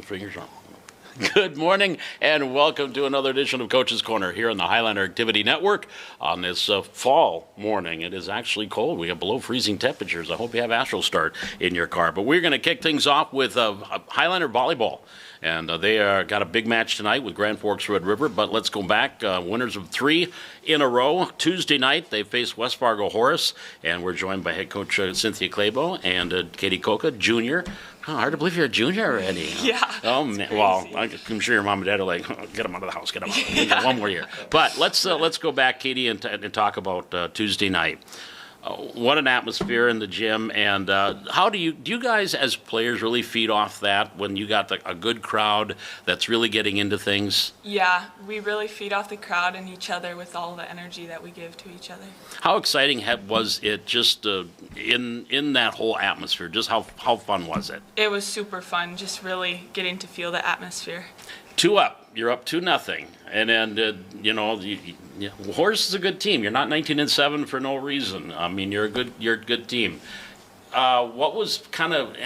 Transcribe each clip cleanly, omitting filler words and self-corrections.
Fingers on. Good morning and welcome to another edition of Coach's Corner here on the Highlander Activity Network on this fall morning. It is actually cold. We have below freezing temperatures. I hope you have Astro Start in your car. But we're going to kick things off with Highlander Volleyball. And they got a big match tonight with Grand Forks Red River. But let's go back. Winners of 3 in a row. Tuesday night, they faced West Fargo Horace. And we're joined by head coach Cynthia Clabo and Katie Coca, junior. Oh, hard to believe you're a junior already. Yeah. Oh, man. Well, I'm sure your mom and dad are like, oh, get him out of the house, get him out. We got one more year. But let's go back, Katie, and talk about Tuesday night. What an atmosphere in the gym, and how do you guys as players really feed off that when you got a good crowd that's really getting into things? Yeah, we really feed off the crowd and each other with all the energy that we give to each other. How exciting was it just in that whole atmosphere? Just how fun was it? It was super fun, just really getting to feel the atmosphere. 2 up. You're up 2-0, and then Horace is a good team. You're not 19-7 for no reason. I mean, you're a good team. What was kind of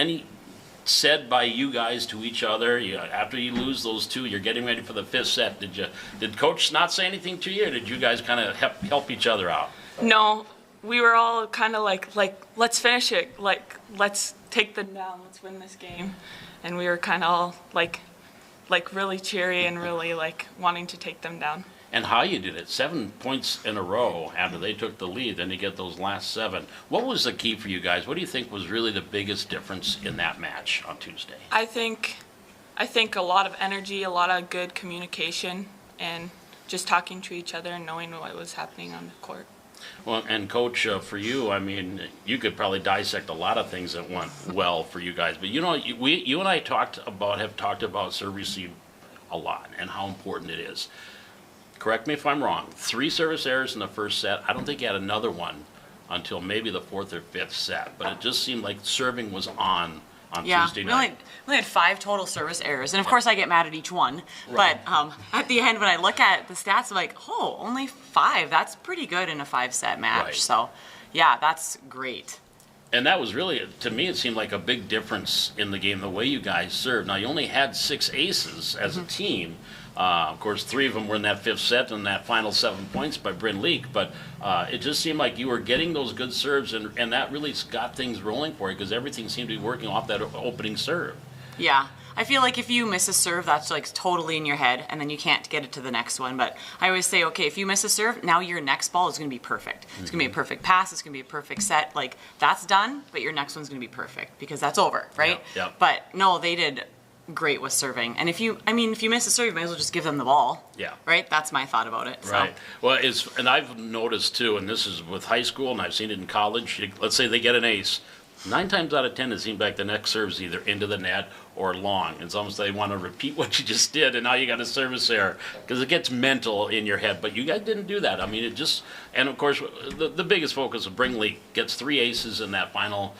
said by you guys to each other after you lose those 2? You're getting ready for the 5th set. Did Coach not say anything to you, or did you guys kind of help each other out? No, we were all kind of like let's finish it. Let's take them down. Let's win this game, and we were kind of all like really cheery and really wanting to take them down. And how you did it, 7 points in a row after they took the lead, then you get those last 7. What was the key for you guys? What do you think was really the biggest difference in that match on Tuesday? I think a lot of energy, a lot of good communication, and just talking to each other and knowing what was happening on the court. Well, and Coach, for you, I mean, you could probably dissect a lot of things that went well for you guys. But you and I have talked about serve receive a lot and how important it is. Correct me if I'm wrong. 3 service errors in the first set. I don't think you had another one until maybe the 4th or 5th set. But it just seemed like serving was on Tuesday night. We had 5 total service errors, and of course I get mad at each one. Right. But at the end, when I look at the stats, I'm like, oh, only 5. That's pretty good in a 5-set match. Right. So, yeah, that's great. And that was really, to me, it seemed like a big difference in the game, the way you guys served. Now, you only had 6 aces as a team. Of course, 3 of them were in that 5th set and that final 7 points by Bryn Leak. But it just seemed like you were getting those good serves, and that really got things rolling for you because everything seemed to be working off that opening serve. Yeah. I feel like if you miss a serve, that's totally in your head, and then you can't get it to the next one. But I always say, okay, if you miss a serve, now your next ball is going to be perfect. It's going to be a perfect pass. It's going to be a perfect set. That's done, but your next one's going to be perfect because that's over, right? Yep. But no, they did great with serving. And if you miss a serve, you might as well just give them the ball. Yeah. Right? That's my thought about it. So. Right. Well, and I've noticed too, and this is with high school, and I've seen it in college. Let's say they get an ace. 9 times out of 10, it seems like the next serve's either into the net or long. It's almost they want to repeat what you just did, and now you got a service error because it gets mental in your head. But you guys didn't do that. I mean, it just, and of course, the biggest focus of Brinkley gets 3 aces in that final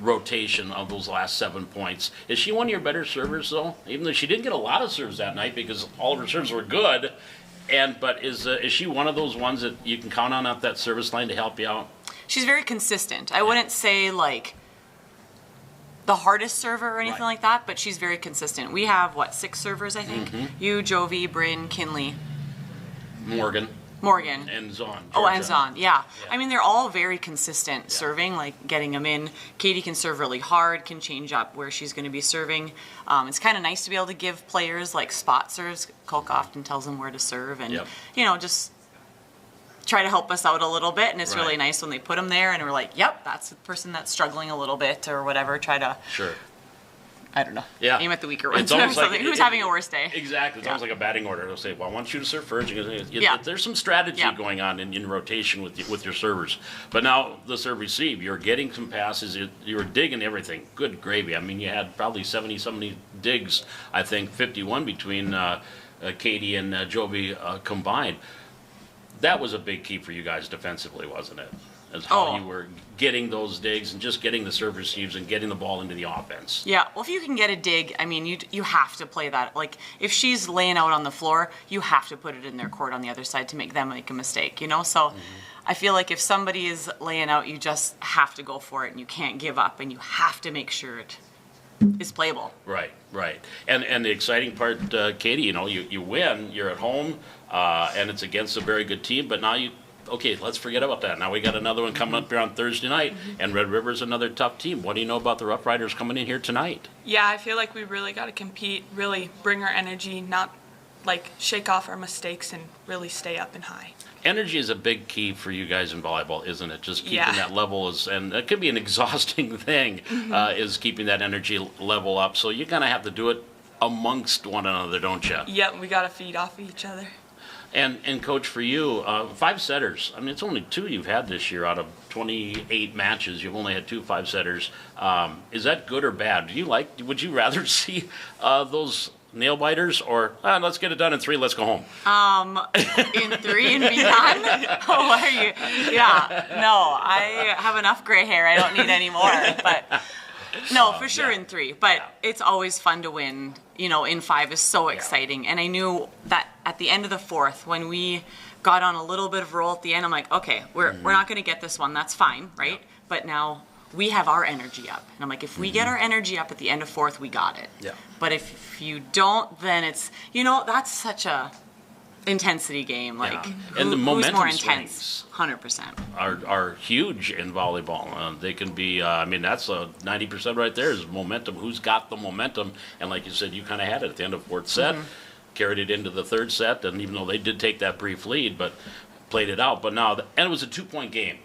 rotation of those last 7 points. Is she one of your better servers, though? Even though she didn't get a lot of serves that night because all of her serves were good. But is she one of those ones that you can count on that service line to help you out? She's very consistent. I wouldn't say the hardest server or anything like that, but she's very consistent. We have, 6 servers, I think? You, Jovi, Bryn, Kinley. Morgan. And Zahn. Oh, and Zahn, yeah. I mean, they're all very consistent serving, getting them in. Katie can serve really hard, can change up where she's going to be serving. It's kind of nice to be able to give players, spot serves. Coke often tells them where to serve and, just try to help us out a little bit, and it's really nice when they put them there and we're like, yep, that's the person that's struggling a little bit or whatever. Try to, I don't know, aim at the weaker ones or something. Who's having a worse day? Exactly. It's almost like a batting order. They'll say, well, I want you to serve first. There's some strategy going on in rotation with your servers. But now the serve receive, you're getting some passes. You were digging everything. Good gravy. I mean, you had probably 70 digs, I think, 51 between Katie and Jovi combined. That was a big key for you guys defensively, wasn't it? As how you were getting those digs and just getting the serve receives and getting the ball into the offense. Yeah, well, if you can get a dig, I mean, you have to play that. If she's laying out on the floor, you have to put it in their court on the other side to make them make a mistake, So I feel like if somebody is laying out, you just have to go for it, and you can't give up, and you have to make sure it is playable. Right, right. And the exciting part, Katie, you win, you're at home, and it's against a very good team, but now okay, let's forget about that. Now we got another one coming up here on Thursday night, and Red River's another tough team. What do you know about the Rough Riders coming in here tonight? Yeah, I feel like we really got to compete, really bring our energy, not like shake off our mistakes and really stay up and high. Energy is a big key for you guys in volleyball, isn't it? Just keeping Yeah. that level and it could be an exhausting thing, is keeping that energy level up. So you kind of have to do it amongst one another, don't you? Yep, we got to feed off each other. And Coach, for you, 5 setters. I mean, it's only 2 you've had this year out of 28 matches. You've only had 2 5-setters. Is that good or bad? Would you rather see those nail biters, or let's get it done in 3, let's go home? In 3 and beyond? Oh, are you? Yeah. No, I have enough gray hair. I don't need any more. But no, for sure yeah. in 3. But Yeah. it's always fun to win. In 5 is so exciting. And I knew that at the end of the 4th, when we got on a little bit of roll at the end, I'm like, okay, we're not going to get this one. That's fine, right? Yeah. But now we have our energy up. And I'm like, if we get our energy up at the end of 4th, we got it. Yeah. But if you don't, then it's, that's such a intensity game. Like, Yeah. And the who's momentum more swings. intense? 100%. Are huge in volleyball. They can be, that's 90% right there is momentum. Who's got the momentum? And like you said, you kind of had it at the end of 4th set, carried it into the 3rd set, and even though they did take that brief lead, but played it out. But now, and it was a 2-point game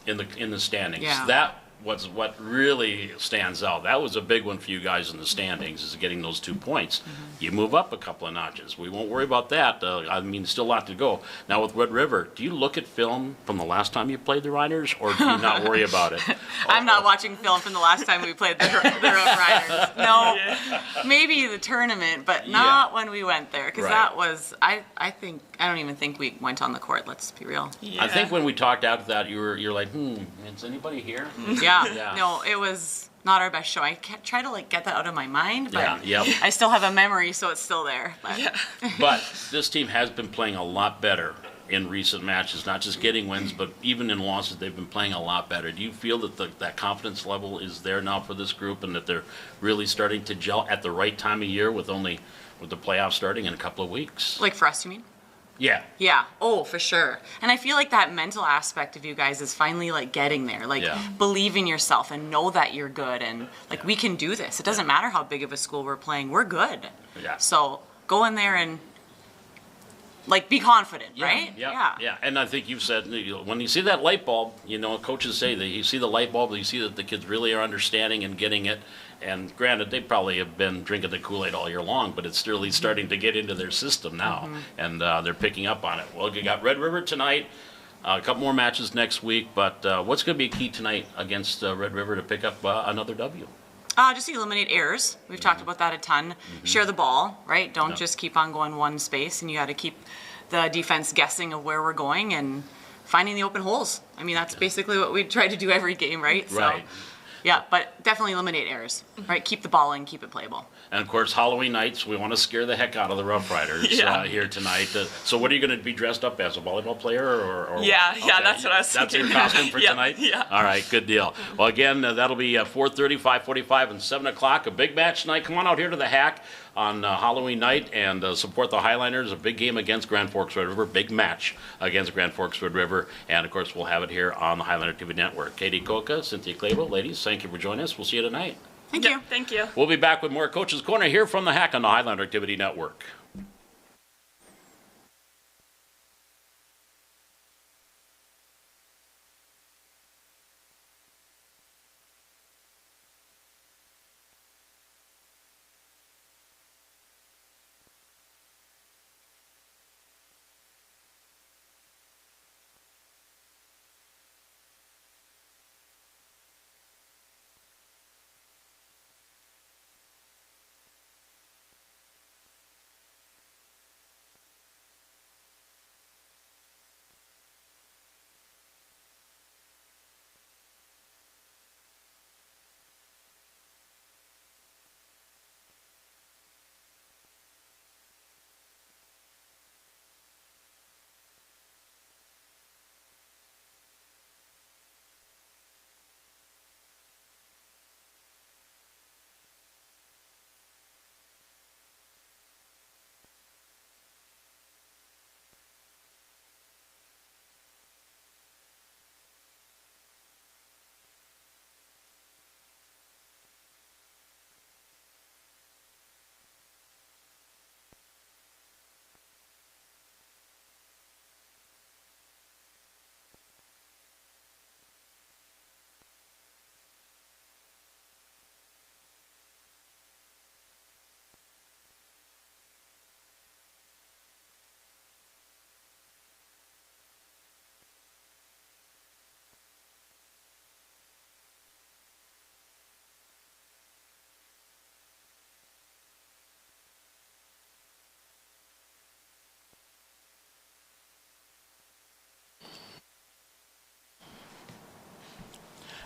in the standings. Yeah. That was what really stands out. That was a big one for you guys in the standings, is getting those 2 points. You move up a couple of notches. We won't worry about that. Still a lot to go. Now with Red River, do you look at film from the last time you played the Riders, or do you not worry about it? I'm not watching film from the last time we played the Rough Riders. No, maybe the tournament, but not when we went there. Because Right. that was, I don't even think we went on the court, let's be real. Yeah. I think when we talked after that, you're like, is anybody here? Yeah. Yeah. No, it was not our best show. I try to get that out of my mind, but Yeah, yep. I still have a memory, so it's still there. But But this team has been playing a lot better in recent matches, not just getting wins, but even in losses, they've been playing a lot better. Do you feel that that confidence level is there now for this group, and that they're really starting to gel at the right time of year with the playoffs starting in a couple of weeks? like for us, you mean? Yeah. Yeah. Oh, for sure. And I feel like that mental aspect of you guys is finally getting there. Yeah. Believe in yourself and know that you're good and we can do this. It doesn't matter how big of a school we're playing. We're good. Yeah. So go in there and be confident, right? Yeah. And I think you've said, when you see that light bulb, coaches say that you see the light bulb, you see that the kids really are understanding and getting it. And granted, they probably have been drinking the Kool-Aid all year long, but it's really starting to get into their system now, and they're picking up on it. Well, you got Red River tonight, a couple more matches next week, but what's going to be key tonight against Red River to pick up another W? Just eliminate errors. We've talked about that a ton. Share the ball, right? Don't just keep on going one space, and you got to keep the defense guessing of where we're going and finding the open holes. I mean, that's basically what we try to do every game, right? Right. So, yeah, but definitely eliminate errors, right? Keep the ball in, keep it playable. And of course, Halloween nights, we want to scare the heck out of the Rough Riders here tonight. So what are you going to be dressed up as, a volleyball player? Or Yeah, okay. that's what I was That's thinking. your costume for Yeah, tonight? yeah. All right, good deal. Well, again, that'll be 4:30, 5:45, and 7 o'clock. A big match tonight. Come on out here to the Hack on Halloween night and support the Highlanders. A big game against Grand Forks Red River. Big match against Grand Forks Red River. And, of course, we'll have it here on the Highlander TV Network. Katie Koka, Cynthia Clavel, ladies, thank you for joining us. We'll see you tonight. Thank you. Thank you. We'll be back with more Coach's Corner here from the Hack on the Highlander Activity Network.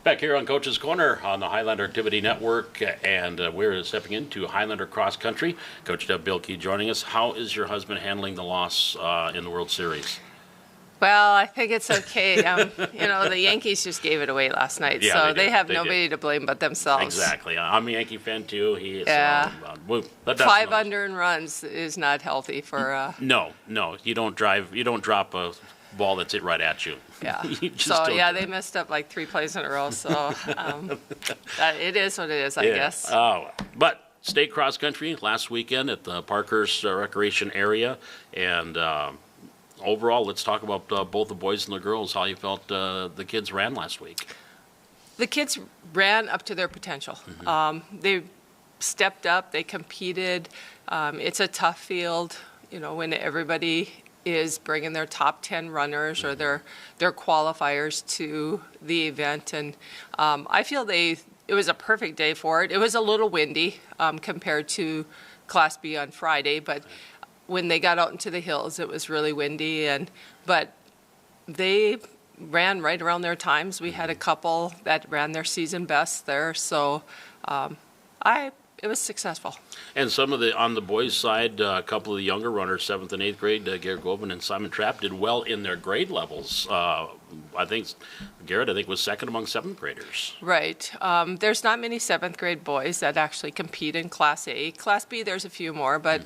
Back here on Coach's Corner on the Highlander Activity Network, and we're stepping into Highlander Cross Country. Coach Deb Bilkey joining us. How is your husband handling the loss in the World Series? Well, I think it's okay. The Yankees just gave it away last night, Yeah, so they they have did. nobody to blame but themselves. Exactly. I'm a Yankee fan too. He is. Yeah. But that's 5 no- under and runs is not healthy for. No, you don't drive. You don't drop a ball that's hit right at you. Yeah. You just So don't yeah, do they messed up like 3 plays in a row. So it is what it is, I Yeah. guess. Oh, but state cross country last weekend at the Parkhurst Recreation Area, and overall, let's talk about both the boys and the girls. How you felt the kids ran last week? The kids ran up to their potential. They stepped up. They competed. It's a tough field. When everybody is bringing their top 10 runners or their qualifiers to the event, and I feel it was a perfect day for it. It was a little windy compared to Class B on Friday, but when they got out into the hills, it was really windy, but they ran right around their times. We had a couple that ran their season best there, so it was successful. And some of on the boys' side, a couple of the younger runners, 7th and 8th grade, Garrett Govan and Simon Trapp, did well in their grade levels. I think Garrett, was second among 7th graders. Right. There's not many 7th grade boys that actually compete in Class A. Class B, there's a few more, but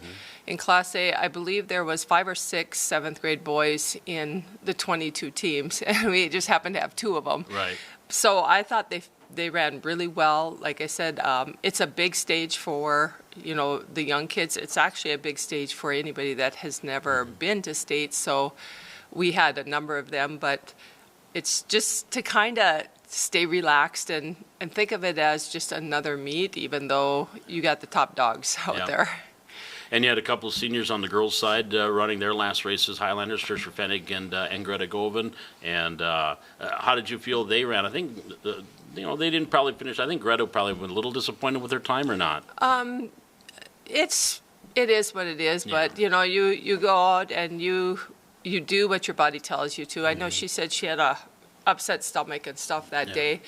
in Class A, I believe there was 5 or 6 7th grade boys in the 22 teams, and we just happened to have 2 of them. Right. So I thought they ran really well. Like I said, it's a big stage for the young kids. It's actually a big stage for anybody that has never been to state. So we had a number of them, but it's just to kind of stay relaxed and think of it as just another meet, even though you got the top dogs out there. And you had a couple of seniors on the girls' side running their last races, Highlanders, Trisha Fennig and Greta Govan. And how did you feel they ran? I think, they didn't probably finish. I think Greta probably was a little disappointed with her time or not. It is what it is, but you go out and you do what your body tells you to. I know she said she had a upset stomach and stuff that day.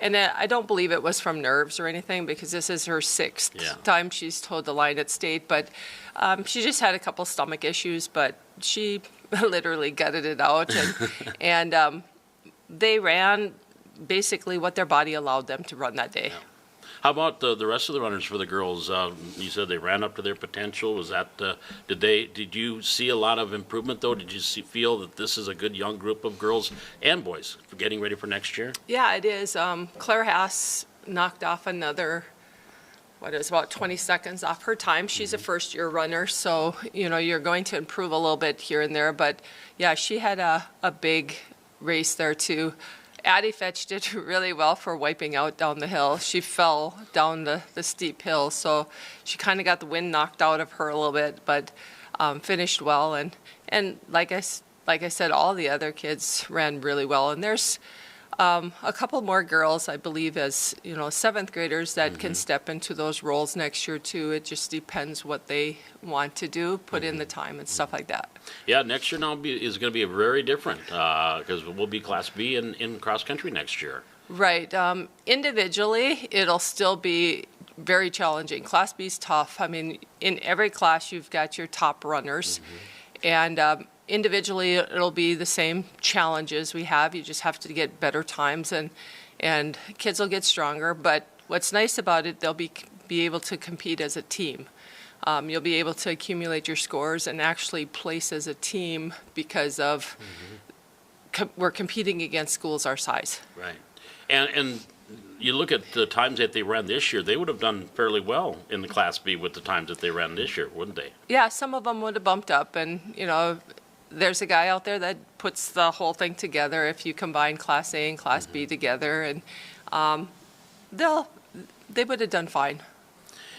And I don't believe it was from nerves or anything, because this is her 6th time she's towed the line at state. But she just had a couple stomach issues, but she literally gutted it out. And they ran basically what their body allowed them to run that day. How about the rest of the runners for the girls? You said they ran up to their potential. Was that did you see a lot of improvement though? Did you feel that this is a good young group of girls and boys for getting ready for next year? Yeah, it is. Claire Haas knocked off another, about 20 seconds off her time. She's a first-year runner, so you're going to improve a little bit here and there. But yeah, she had a big race there too. Addie Fetch did really well for wiping out down the hill. She fell down the steep hill, so she kind of got the wind knocked out of her a little bit, but finished well. And like I said, all the other kids ran really well. And there's a couple more girls, I believe, as 7th graders that can step into those roles next year too. It just depends what they want to do, put in the time and stuff like that. Yeah, next year now is going to be very different because we'll be Class B in cross country next year. Right. Individually, it'll still be very challenging. Class B is tough. I mean, in every class, you've got your top runners, and individually, it'll be the same challenges we have. You just have to get better times, and kids will get stronger. But what's nice about it, they'll be able to compete as a team. You'll be able to accumulate your scores and actually place as a team because of we're competing against schools our size. Right. And you look at the times that they ran this year, they would have done fairly well in the Class B with the times that they ran this year, wouldn't they? Yeah, some of them would have bumped up, and there's a guy out there that puts the whole thing together if you combine Class A and Class B together, and they would have done fine.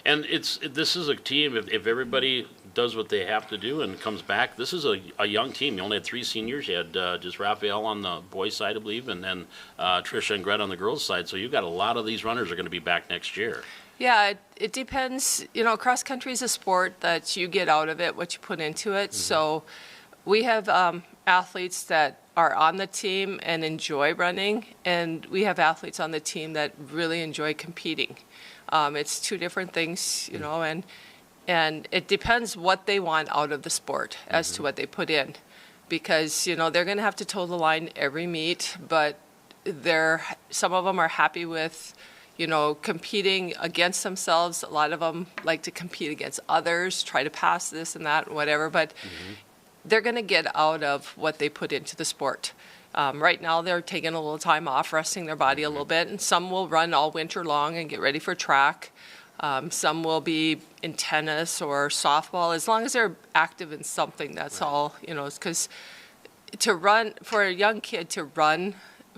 And this is a team, if everybody does what they have to do and comes back, this is a young team. You only had 3 seniors. You had just Raphael on the boys' side, I believe, and then Trisha and Greta on the girls' side. So you've got a lot of these runners are going to be back next year. Yeah, it depends. Cross country is a sport that you get out of it, what you put into it. So we have athletes that are on the team and enjoy running, and we have athletes on the team that really enjoy competing. It's two different things, you know, and it depends what they want out of the sport as to what they put in, because, you know, they're going to have to toe the line every meet, but some of them are happy with, you know, competing against themselves. A lot of them like to compete against others, try to pass this and that, whatever, but they're going to get out of what they put into the sport. Right now, they're taking a little time off, resting their body a little bit, and some will run all winter long and get ready for track. Some will be in tennis or softball, as long as they're active in something, that's all, you know, because to run, for a young kid to run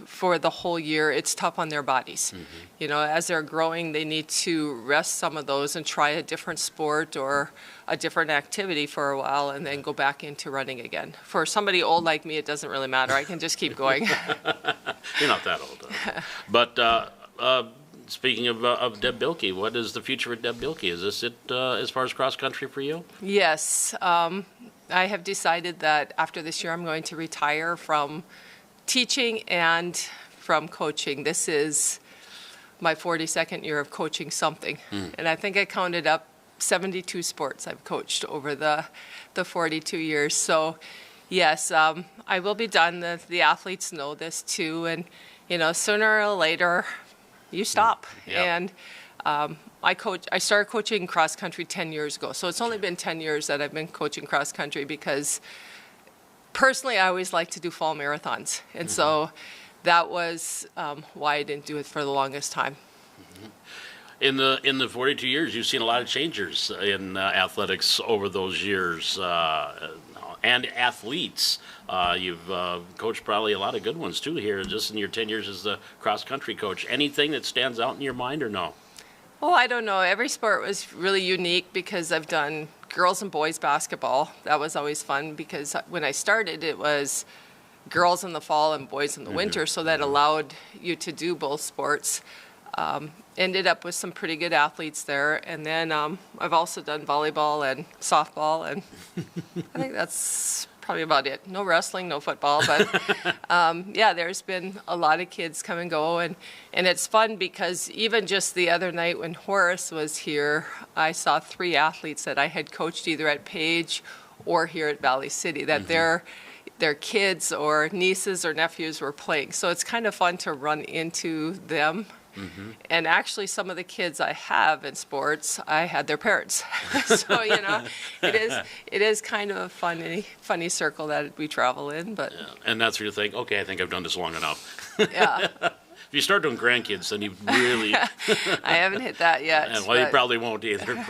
for the whole year, it's tough on their bodies. You know, as they're growing, they need to rest some of those and try a different sport or a different activity for a while and then go back into running again. For somebody old like me, it doesn't really matter. I can just keep going. You're not that old. But speaking of Deb Bilkey, what is the future of Deb Bilkey? Is this it as far as cross country for you? Yes. I have decided that after this year, I'm going to retire from teaching and from coaching. This is my 42nd year of coaching something. And I think I counted up 72 sports I've coached over the 42 years. So yes, I will be done. The athletes know this too. And, you know, sooner or later, you stop. Yep. And I started coaching cross country 10 years ago. So it's only been 10 years that I've been coaching cross country because personally, I always like to do fall marathons, and so that was why I didn't do it for the longest time. In the 42 years, you've seen a lot of changes in athletics over those years, and athletes. You've coached probably a lot of good ones too here, just in your 10 years as the cross country coach. Anything that stands out in your mind, or no? Oh, I don't know. Every sport was really unique because I've done girls and boys basketball. That was always fun because when I started, it was girls in the fall and boys in the winter, so that allowed you to do both sports. Ended up with some pretty good athletes there. And then I've also done volleyball and softball, and I think that's probably about it. No wrestling, no football, but yeah, there's been a lot of kids come and go, and it's fun because even just the other night when Horace was here, I saw 3 athletes that I had coached either at Page or here at Valley City that their kids or nieces or nephews were playing. So it's kind of fun to run into them. And actually, some of the kids I have in sports, I had their parents. So, you know, it is kind of a funny circle that we travel in. But And that's where you think, okay, I think I've done this long enough. yeah, If you start doing grandkids, then you really... I haven't hit that yet. Well, you probably won't either.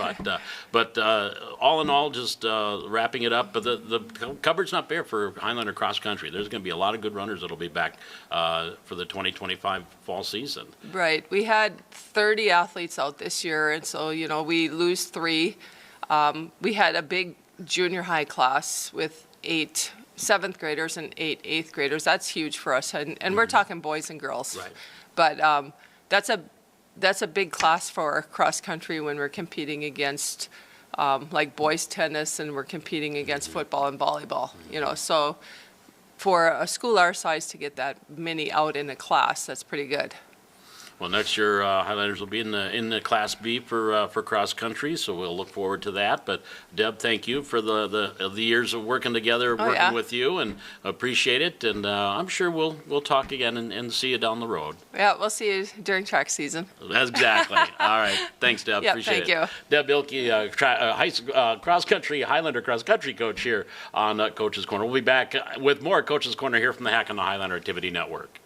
But all in all, just wrapping it up, but the cupboard's not bare for Highlander cross country. There's going to be a lot of good runners that'll be back for the 2025 fall season. Right. We had 30 athletes out this year, and so, you know, we lose 3. We had a big junior high class with 8 7th graders and 8 8th graders. That's huge for us, and we're talking boys and girls. Right. But that's a big class for cross country when we're competing against like boys tennis, and we're competing against football and volleyball. You know, so for a school our size to get that many out in a class, that's pretty good. Well, next year Highlanders will be in the Class B for cross country, so we'll look forward to that. But Deb, thank you for the years of working together, working with you, and appreciate it. And I'm sure we'll talk again and see you down the road. Yeah, we'll see you during track season. That's exactly. All right. Thanks, Deb. Yep, Appreciate thank it. you. Deb Bilkey, cross country Highlander cross country coach here on Coach's Corner. We'll be back with more Coach's Corner here from the Hack on the Highlander Activity Network.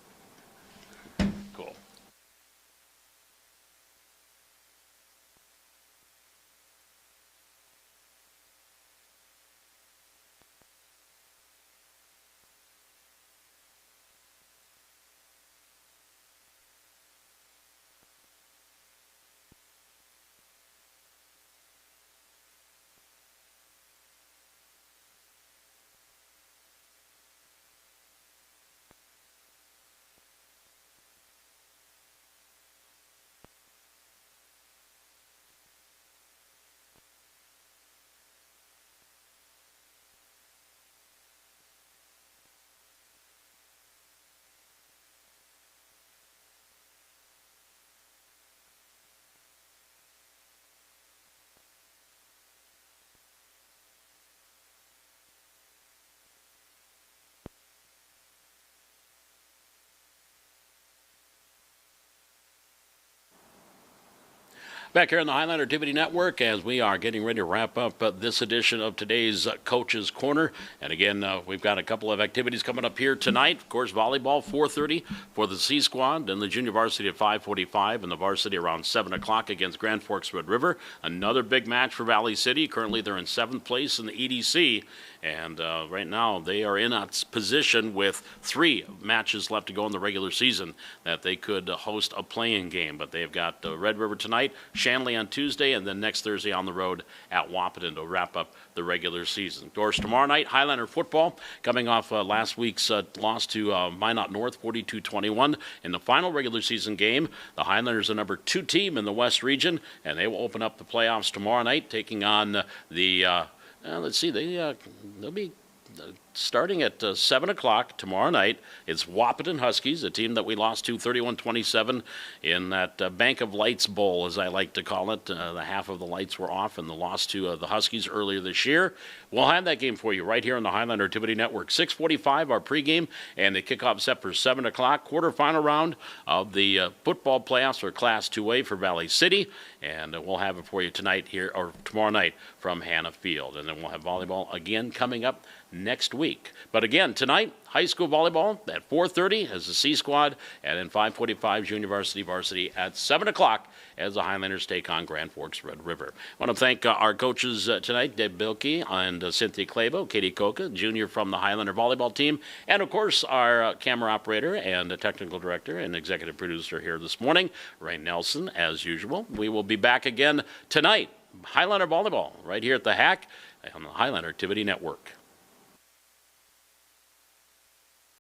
Back here on the Highlander Activity Network as we are getting ready to wrap up this edition of today's Coach's Corner. And again, we've got a couple of activities coming up here tonight. Of course, volleyball, 4:30 for the C Squad, and the junior varsity at 5:45, and the varsity around 7 o'clock against Grand Forks Red River. Another big match for Valley City. Currently, they're in 7th place in the EDC. And right now, they are in a position with 3 matches left to go in the regular season that they could host a playing game. But they've got Red River tonight, Shanley on Tuesday, and then next Thursday on the road at Wahpeton to wrap up the regular season. Of course, tomorrow night, Highlander football, coming off last week's loss to Minot North, 42-21. In the final regular season game, the Highlanders are the number 2 team in the West region, and they will open up the playoffs tomorrow night, taking on let's see, they'll be starting at 7 o'clock tomorrow night. It's Wahpeton Huskies, a team that we lost to 31-27 in that Bank of Lights Bowl, as I like to call it. The half of the lights were off in the loss to the Huskies earlier this year. We'll have that game for you right here on the Highlander Activity Network. 6:45, our pregame, and the kickoff set for 7 o'clock. Quarterfinal round of the football playoffs for Class 2A for Valley City, and we'll have it for you tonight here, or tomorrow night from Hannah Field. And then we'll have volleyball again coming up next week. But again, tonight, high school volleyball at 4:30 as the C Squad, and then 5:45 junior varsity at 7 o'clock as the Highlanders take on Grand Forks Red River. I want to thank our coaches tonight, Deb Bilkey and Cynthia Clabo, Katie Coca, junior from the Highlander volleyball team, and of course our camera operator and technical director and executive producer here this morning, Ray Nelson, as usual. We will be back again tonight, Highlander volleyball, right here at the Hack on the Highlander Activity Network.